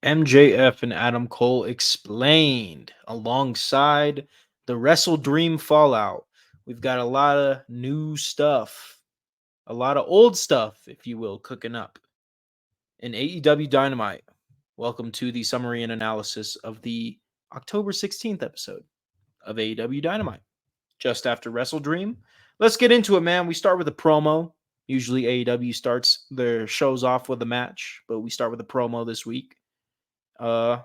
MJF and Adam Cole explained alongside the WrestleDream Fallout. We've got a lot of new stuff, a lot of old stuff, if you will, cooking up in AEW Dynamite. Welcome to the summary and analysis of the October 16th episode of AEW Dynamite, just after WrestleDream. Let's get into it, man. We start with a promo. Usually AEW starts their shows off with a match, but we start with a promo this week. Uh,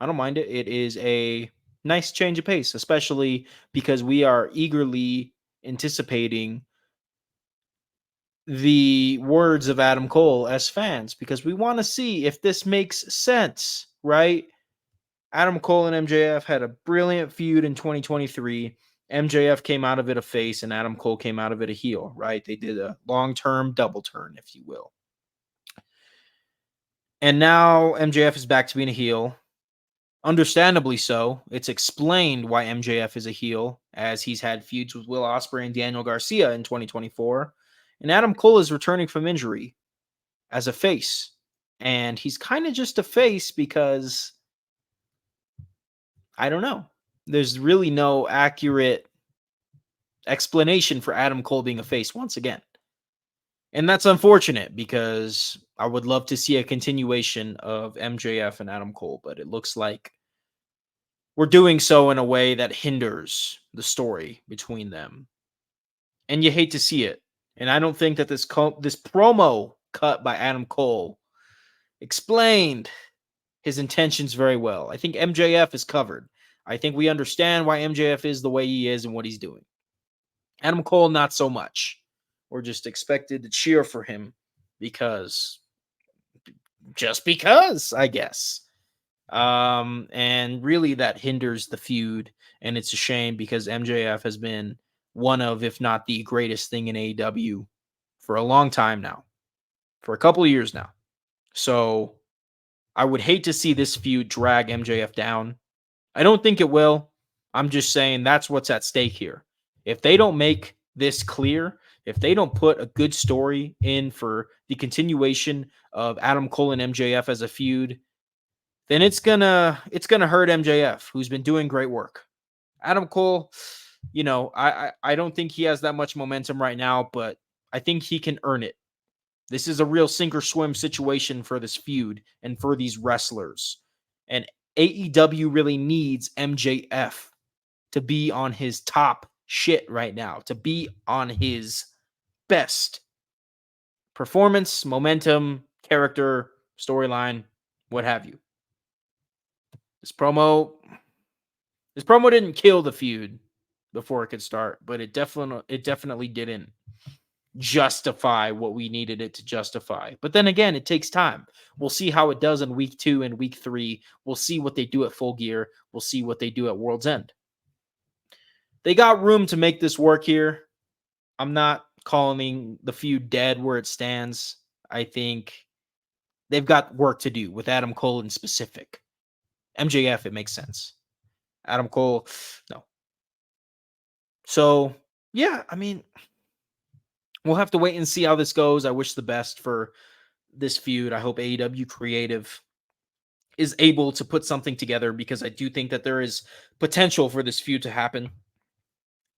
I don't mind it. It is a nice change of pace, especially because we are eagerly anticipating the words of Adam Cole as fans because we want to see if this makes sense, right? Adam Cole and MJF had a brilliant feud in 2023. MJF came out of it a face and Adam Cole came out of it a heel, right? They did a long-term double turn, if you will. And now MJF is back to being a heel. Understandably so. It's explained why MJF is a heel, as he's had feuds with Will Ospreay and Daniel Garcia in 2024. And Adam Cole is returning from injury as a face. And he's kind of just a face because, I don't know. There's really no accurate explanation for Adam Cole being a face once again. And that's unfortunate because I would love to see a continuation of MJF and Adam Cole, but it looks like we're doing so in a way that hinders the story between them. And you hate to see it. And I don't think that this promo cut by Adam Cole explained his intentions very well. I think MJF is covered. I think we understand why MJF is the way he is and what he's doing. Adam Cole, not so much. We're just expected to cheer for him because, I guess. And really that hinders the feud, and it's a shame because MJF has been one of, if not the greatest thing in AEW for a long time now, for a couple of years now. So I would hate to see this feud drag MJF down. I don't think it will. I'm just saying that's what's at stake here. If they don't make this clear, if they don't put a good story in for the continuation of Adam Cole and MJF as a feud, then it's gonna hurt MJF, who's been doing great work. Adam Cole, I don't think he has that much momentum right now, but I think he can earn it. This is a real sink or swim situation for this feud and for these wrestlers. And AEW really needs MJF to be on his top shit right now, to be on his best performance, momentum, character, storyline, what have you. This promo didn't kill the feud before it could start, but it definitely didn't justify what we needed it to justify. But then again, it takes time. We'll see how it does in week 2 and week 3. We'll see what they do at Full Gear. We'll see what they do at World's End. They got room to make this work here. I'm not calling the feud dead where it stands. I think they've got work to do with Adam Cole in specific. MJF, it makes sense. Adam Cole, no. So, yeah, I mean, we'll have to wait and see how this goes. I wish the best for this feud. I hope AEW Creative is able to put something together because I do think that there is potential for this feud to happen.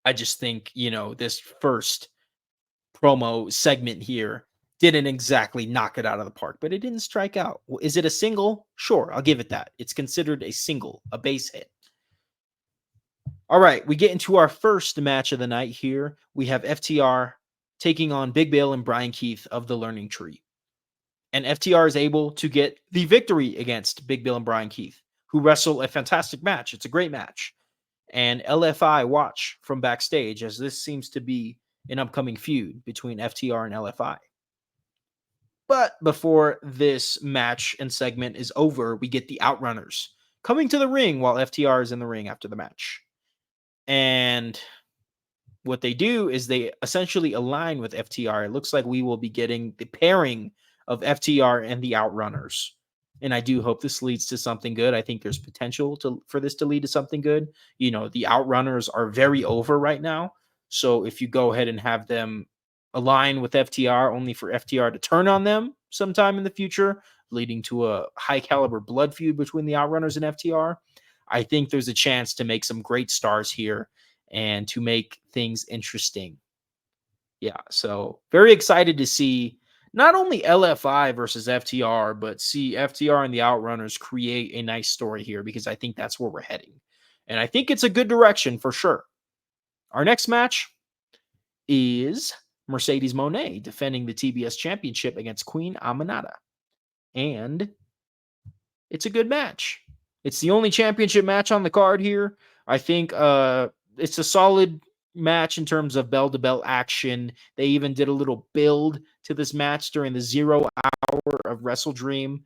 I just think, this first promo segment here didn't exactly knock it out of the park, but it didn't strike out. Is it a single? Sure, I'll give it that. It's considered a single, a base hit. All right, we get into our first match of the night here. We have FTR taking on Big Bill and Brian Keith of the Learning Tree. And FTR is able to get the victory against Big Bill and Brian Keith, who wrestle a fantastic match. It's a great match. And LFI watch from backstage, as this seems to be an upcoming feud between FTR and LFI. But before this match and segment is over, we get the Outrunners coming to the ring while FTR is in the ring after the match. And what they do is they essentially align with FTR. It looks like we will be getting the pairing of FTR and the Outrunners. And I do hope this leads to something good. I think there's potential for this to lead to something good. The Outrunners are very over right now. So if you go ahead and have them align with FTR only for FTR to turn on them sometime in the future, leading to a high caliber blood feud between the Outrunners and FTR. I think there's a chance to make some great stars here and to make things interesting. Yeah, so very excited to see not only LFI versus FTR, but see FTR and the Outrunners create a nice story here because I think that's where we're heading. And I think it's a good direction for sure. Our next match is Mercedes Moné defending the TBS championship against Queen Aminata. And it's a good match. It's the only championship match on the card here. I think it's a solid match in terms of bell to bell action. They even did a little build to this match during the 0 hour of WrestleDream.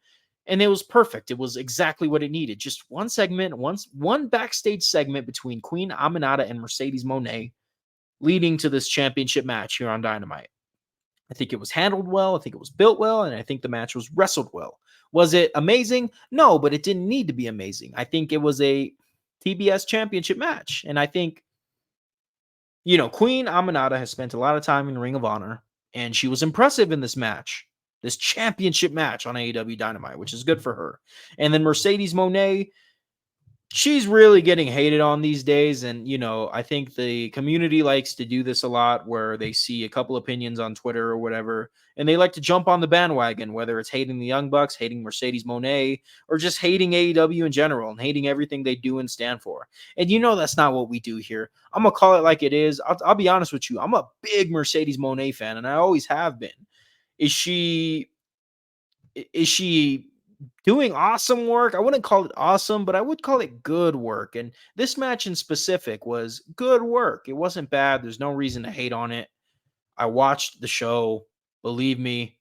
And it was perfect. It was exactly what it needed. Just one segment, one backstage segment between Queen Aminata and Mercedes Moné leading to this championship match here on Dynamite. I think it was handled well. I think it was built well. And I think the match was wrestled well. Was it amazing? No, but it didn't need to be amazing. I think it was a TBS championship match. And I think, Queen Aminata has spent a lot of time in Ring of Honor, and she was impressive in this match, this championship match on AEW Dynamite, which is good for her. And then Mercedes Moné, she's really getting hated on these days. And, I think the community likes to do this a lot where they see a couple opinions on Twitter or whatever, and they like to jump on the bandwagon, whether it's hating the Young Bucks, hating Mercedes Moné, or just hating AEW in general and hating everything they do and stand for. And that's not what we do here. I'm going to call it like it is. I'll be honest with you. I'm a big Mercedes Moné fan, and I always have been. Is she doing awesome work? I wouldn't call it awesome, but I would call it good work. And this match in specific was good work. It wasn't bad. There's no reason to hate on it. I watched the show. Believe me,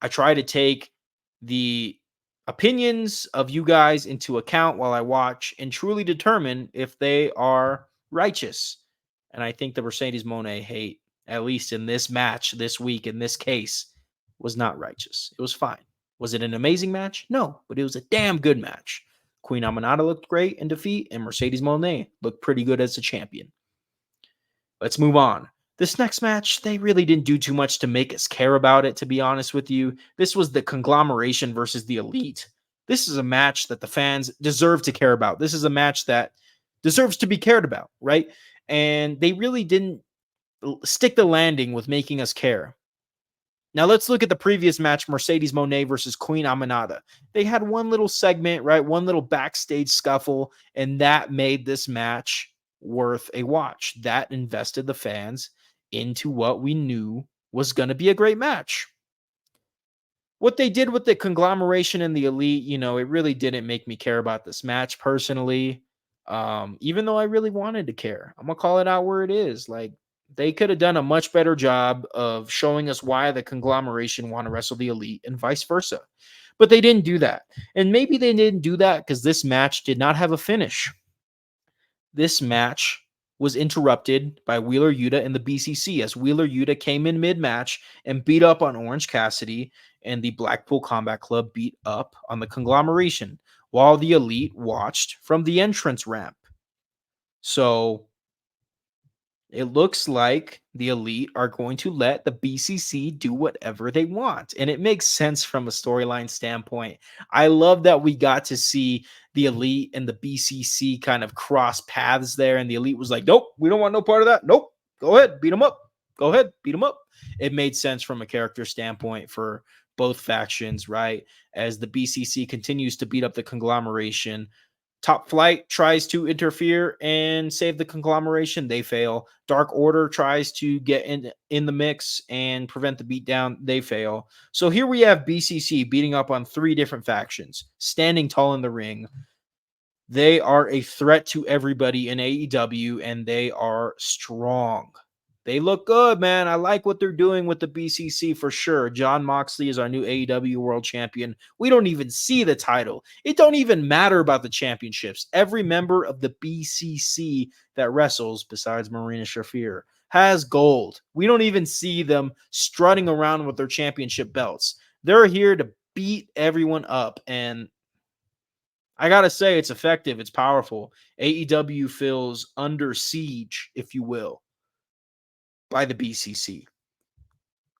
I try to take the opinions of you guys into account while I watch and truly determine if they are righteous. And I think the Mercedes Moné hate, at least in this match this week, in this case, was not righteous. It was fine. Was it an amazing match? No, but it was a damn good match. Queen Aminata looked great in defeat, and Mercedes Moné looked pretty good as a champion. Let's move on. This next match, they really didn't do too much to make us care about it, to be honest with you. This was the Conglomeration versus the Elite. This is a match that the fans deserve to care about. This is a match that deserves to be cared about, right? And they really didn't stick the landing with making us care. Now let's look at the previous match, Mercedes Moné versus Queen Aminata. They had one little segment, right? One little backstage scuffle, and that made this match worth a watch. That invested the fans into what we knew was going to be a great match. What they did with the Conglomeration and the Elite, it really didn't make me care about this match personally. Even though I really wanted to care. I'm going to call it out where it is. Like, they could have done a much better job of showing us why the Conglomeration want to wrestle the Elite and vice versa. But they didn't do that. And maybe they didn't do that because this match did not have a finish. This match was interrupted by Wheeler Yuta and the BCC as Wheeler Yuta came in mid-match and beat up on Orange Cassidy, and the Blackpool Combat Club beat up on the Conglomeration while the Elite watched from the entrance ramp. So it looks like the Elite are going to let the BCC do whatever they want. And it makes sense from a storyline standpoint. I love that we got to see the Elite and the BCC kind of cross paths there. And the Elite was like, nope, we don't want no part of that. Nope, go ahead, beat them up. Go ahead, beat them up. It made sense from a character standpoint for both factions, right? As the BCC continues to beat up the Conglomeration, Top Flight tries to interfere and save the Conglomeration. They fail. Dark Order tries to get in the mix and prevent the beatdown. They fail. So here we have BCC beating up on 3 different factions, standing tall in the ring. They are a threat to everybody in AEW, and they are strong. They look good, man. I like what they're doing with the BCC for sure. Jon Moxley is our new AEW World Champion. We don't even see the title. It don't even matter about the championships. Every member of the BCC that wrestles, besides Marina Shafir, has gold. We don't even see them strutting around with their championship belts. They're here to beat everyone up, and I gotta say, it's effective. It's powerful. AEW feels under siege, if you will, by the BCC.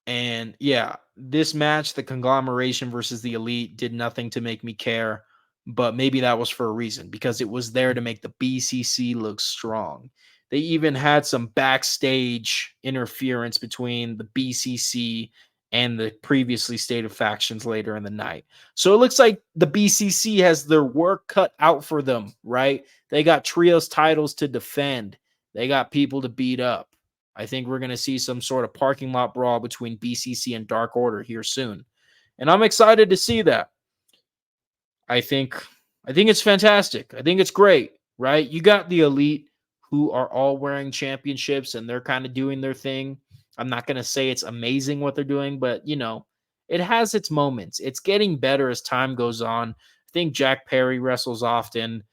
And yeah, this match, the conglomeration versus the elite, did nothing to make me care. But maybe that was for a reason because it was there to make the BCC look strong. They even had some backstage interference between the BCC and the previously stated factions later in the night. So it looks like the BCC has their work cut out for them, right? They got trios titles to defend, they got people to beat up. I think we're going to see some sort of parking lot brawl between BCC and Dark Order here soon. And I'm excited to see that. I think I think it's fantastic. I think it's great, right? You got the elite who are all wearing championships and they're kind of doing their thing. I'm not going to say it's amazing what they're doing, but it has its moments. It's getting better as time goes on. I think Jack Perry wrestles often,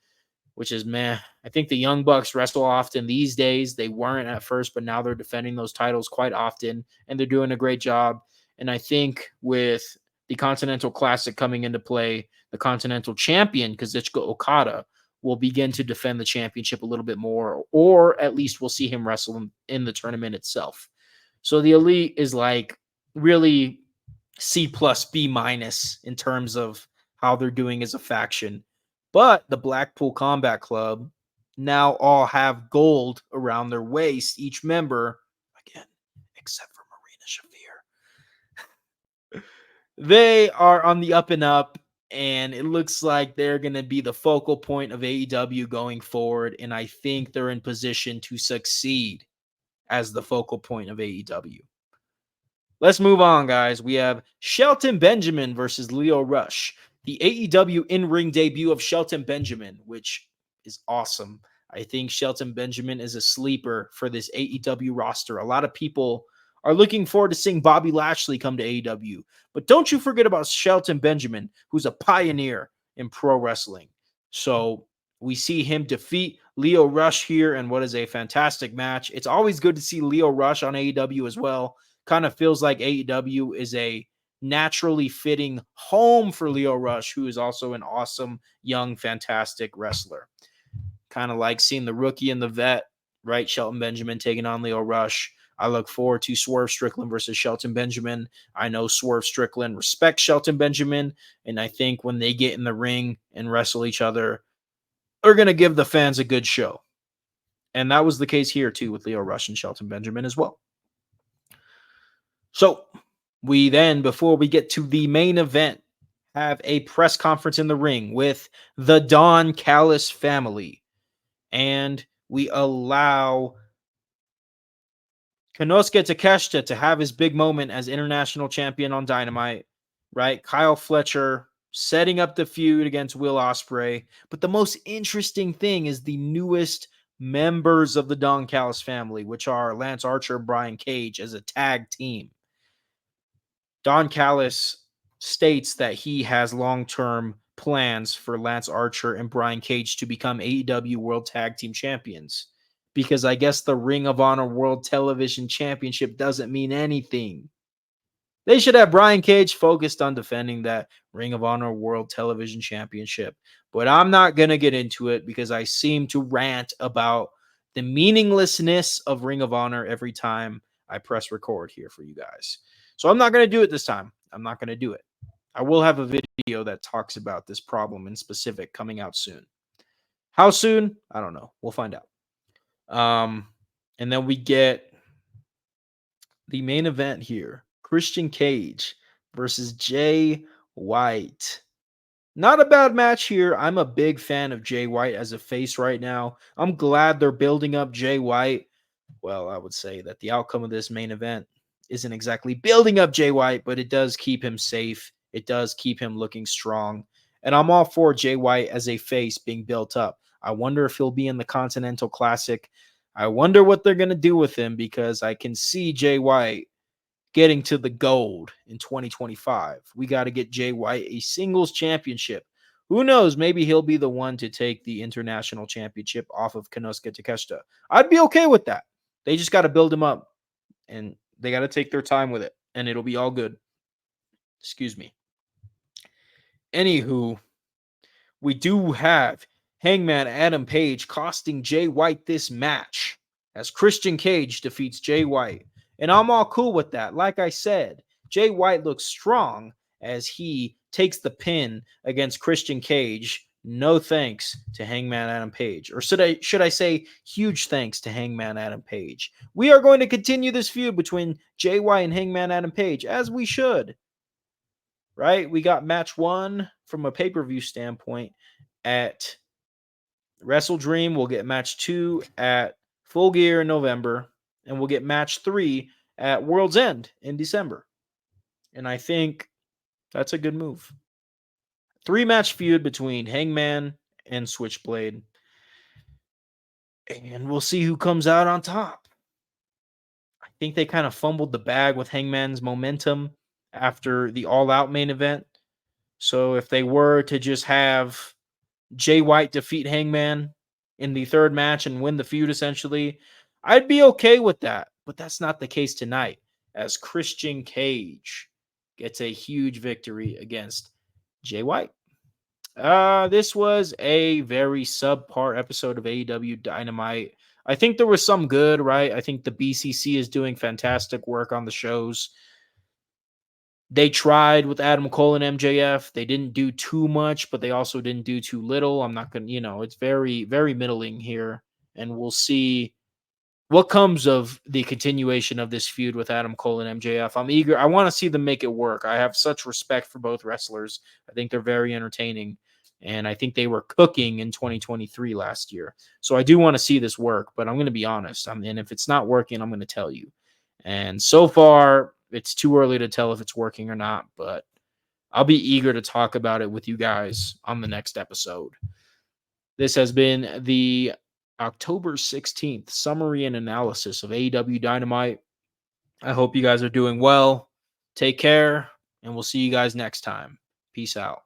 which is meh. I think the Young Bucks wrestle often these days. They weren't at first, but now they're defending those titles quite often, and they're doing a great job. And I think with the Continental Classic coming into play, the Continental Champion, Kazuchika Okada, will begin to defend the championship a little bit more, or at least we'll see him wrestle in the tournament itself. So the Elite is like really C plus B minus in terms of how they're doing as a faction. But the Blackpool Combat Club now all have gold around their waist, each member, again, except for Marina Shafir. They are on the up and up, and it looks like they're going to be the focal point of AEW going forward. And I think they're in position to succeed as the focal point of AEW. Let's move on, guys. We have Shelton Benjamin versus Leo Rush. The AEW in-ring debut of Shelton Benjamin, which is awesome. I think Shelton Benjamin is a sleeper for this AEW roster. A lot of people are looking forward to seeing Bobby Lashley come to AEW. But don't you forget about Shelton Benjamin, who's a pioneer in pro wrestling. So we see him defeat Leo Rush here in what is a fantastic match. It's always good to see Leo Rush on AEW as well. Kind of feels like AEW is a naturally fitting home for Leo Rush, who is also an awesome, young, fantastic wrestler. Kind of like seeing the rookie and the vet, right? Shelton Benjamin taking on Leo Rush. I look forward to Swerve Strickland versus Shelton Benjamin. I know Swerve Strickland respects Shelton Benjamin, and I think when they get in the ring and wrestle each other, they're going to give the fans a good show. And that was the case here, too, with Leo Rush and Shelton Benjamin as well. So we then, before we get to the main event, have a press conference in the ring with the Don Callis family. And we allow Konosuke Takeshita to have his big moment as international champion on Dynamite, right? Kyle Fletcher setting up the feud against Will Ospreay. But the most interesting thing is the newest members of the Don Callis family, which are Lance Archer and Brian Cage as a tag team. Don Callis states that he has long-term plans for Lance Archer and Brian Cage to become AEW World Tag Team Champions, because I guess the Ring of Honor World Television Championship doesn't mean anything. They should have Brian Cage focused on defending that Ring of Honor World Television Championship. But I'm not going to get into it because I seem to rant about the meaninglessness of Ring of Honor every time I press record here for you guys. So I'm not going to do it this time. I'm not going to do it. I will have a video that talks about this problem in specific coming out soon. How soon? I don't know. We'll find out. And then we get the main event here. Christian Cage versus Jay White. Not a bad match here. I'm a big fan of Jay White as a face right now. I'm glad they're building up Jay White. Well, I would say that the outcome of this main event isn't exactly building up Jay White, but it does keep him safe. It does keep him looking strong. And I'm all for Jay White as a face being built up. I wonder if he'll be in the Continental Classic. I wonder what they're going to do with him, because I can see Jay White getting to the gold in 2025. We got to get Jay White a singles championship. Who knows? Maybe he'll be the one to take the international championship off of Konosuke Takeshita. I'd be okay with that. They just got to build him up, and they got to take their time with it, and it'll be all good. Excuse me. Anywho, we do have Hangman Adam Page costing Jay White this match as Christian Cage defeats Jay White. And I'm all cool with that. Like I said, Jay White looks strong as he takes the pin against Christian Cage. No thanks to Hangman Adam Page. Or should I say huge thanks to Hangman Adam Page. We are going to continue this feud between Jay White and Hangman Adam Page, as we should. Right? We got match 1 from a pay-per-view standpoint at WrestleDream. We'll get match 2 at Full Gear in November, and we'll get match 3 at World's End in December. And I think that's a good move. 3-match feud between Hangman and Switchblade. And we'll see who comes out on top. I think they kind of fumbled the bag with Hangman's momentum after the All Out main event. So if they were to just have Jay White defeat Hangman in the 3rd match and win the feud, essentially, I'd be okay with that. But that's not the case tonight, as Christian Cage gets a huge victory against Jay White. This was a very subpar episode of AEW Dynamite. I think there was some good, right? I think the BCC is doing fantastic work on the shows. They tried with Adam Cole and MJF. They didn't do too much, but they also didn't do too little. I'm not going to, it's very, very middling here. And we'll see what comes of the continuation of this feud with Adam Cole and MJF. I'm eager. I want to see them make it work. I have such respect for both wrestlers. I think they're very entertaining. And I think they were cooking in 2023 last year. So I do want to see this work, but I'm going to be honest. And if it's not working, I'm going to tell you. And so far, it's too early to tell if it's working or not, but I'll be eager to talk about it with you guys on the next episode. This has been the October 16th summary and analysis of AEW Dynamite. I hope you guys are doing well. Take care, and we'll see you guys next time. Peace out.